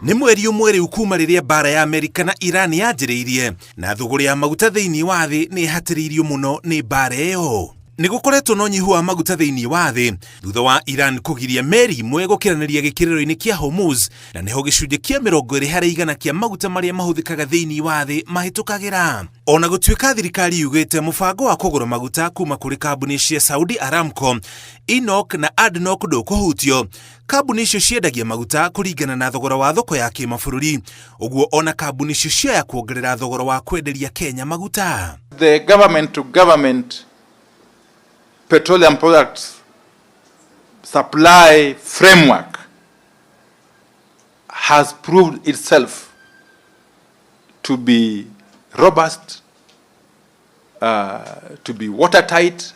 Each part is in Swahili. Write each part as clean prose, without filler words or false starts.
Nĩ mweri ũmwe rĩu kuma rĩrĩa mbara ya Amerika na Iran yanjĩrĩirie na thogora ya maguta thĩinĩ wa thĩ nĩ hatĩrĩirio mũno nĩ mbara ĩyo. Nĩ gũkoretwo na ũnyihu wa maguta thĩinĩ wa thĩ thutha wa Iran kũgiria meri imwe gũkiranĩria gĩkĩrĩro-inĩ kĩa Hormuz, na nĩho gĩcunjĩ kĩa 20% kĩa maguta marĩa mahũthĩkaga thĩinĩ wa thĩ mahĩtũkagĩra. Ona gũtuĩka thirikari yugĩte mũbango wa kũgũra maguta kuma kũrĩ kambuni cia Saudi Aramco, INOC na ADNOC ndũkũhutio. Kambuni icio ciendagia maguta kũringana na thogora wa thoko ya kĩmabũrũri, ũguo ona kambuni icio cioya kuongerera thogora wa kwenderia Kenya maguta. The government to government petroleum products supply framework has proved itself to be robust, to be watertight,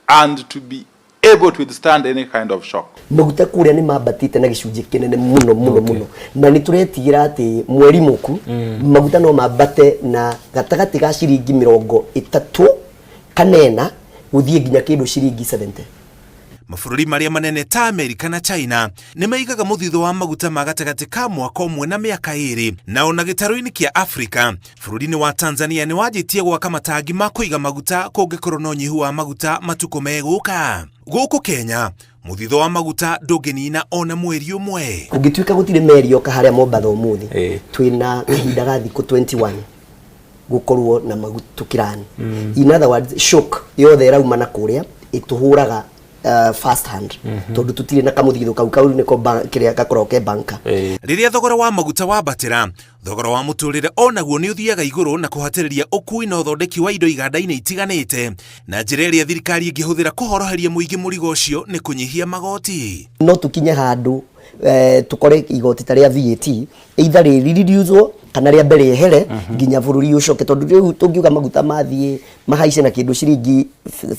and to be able to withstand any kind of shock. Maguta kuria ni mabatite na gicunjĩ kinene muno na ni turetigira ati mweri muku maguta no mabate na gatagati ga ciringi 30 kanena guthie nginya kindu ciringi 70. Mabũrũri marĩa manene ta Amerika na China nĩ maigaga mũthithũ wa maguta ma gatagatĩ ka mwaka ũmwe na mĩaka 2, na ona gĩtarũ-inĩ kĩa Afrika bũrũri-inĩ wa Tanzania nĩ wanjĩtie gwaka matangi ma kũiga maguta kũngĩkorwo na ũnyihu wa maguta matukũ megũka. Gũkũ Kenya mũthithũ wa maguta ndũngĩnina ona mweri ũmwe. Kũngĩtuĩka gũtirĩ meri oka harĩa Mombatha ũmũthĩ twĩna kahinda ga thikũ 21 gukorwo na maguta tukirani. In other words, shock yothe irauma na kuria ituhuraga first hand tondu tutire na kamuthitho kau niko kiria gakorwo ke banka. Rĩrĩa thogora wa maguta wabatĩra, thogora wa mũtũrĩre onaguo nĩ ũthiaga igũrũ na kũhatĩrĩria ũkui na ũthondeki wa indo iganda-inĩ itiganĩte, na njĩra ĩrĩa thirikari ĩngĩhũthĩra kũhoroheria mũingĩ mũrigo ũcio nĩ kũnyihia magoti. No tukinye handu tukore igoti ta rĩa VAT either reduce kana rĩa mbere ehere nginya bũrũri ũcoke, tondu rĩu tũngiuga maguta mathie mahaice na kĩndũ ciringi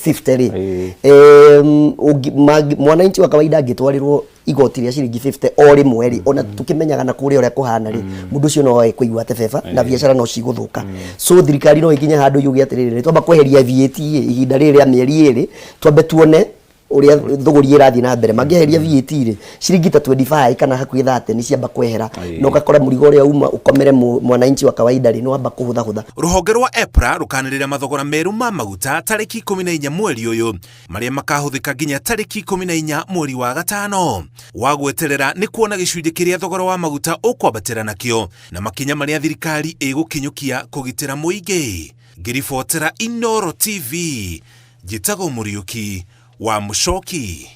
50 mwananchi wa kawaida angĩtwarirwo igoti rĩa ciringi 50 o rĩmwe ona tukimenyaga na kũrĩa ũrĩa kũhana mũndũ ũcio no kũigua tebeba na biacara no cigũthũka. So thirikari no ikinye handu yuge atĩrĩrĩ twamba kweheria VAT ihinda rĩrĩ rĩa mĩeri 2 twambe tuone uria thogori irathie na mbere. Mangĩheria VAT ri ciringi ta 25 kana hakuhĩ 30 ni ciamba kwehera, no gakora mũrigo ũrĩa uma ukomere mwananchi wa kawaida ri no amba kuhutha. Rũhonge rwa EPRA rũkanĩrĩra mathogora meru ma maguta tariki 14 mweri ũyũ marĩa makahũthĩka nginya tariki 14 mweri wa gatano. Wagweterera nĩ kuona gĩcunjĩ kĩrĩa thogora wa maguta ũkwambatĩra nakĩo na makinya marĩa thirikari ĩgũkinyũkia kũgitĩra mũingĩ. Ngĩribotera Inooro TV, njĩtagwo Mũriũki wa Mũchoki.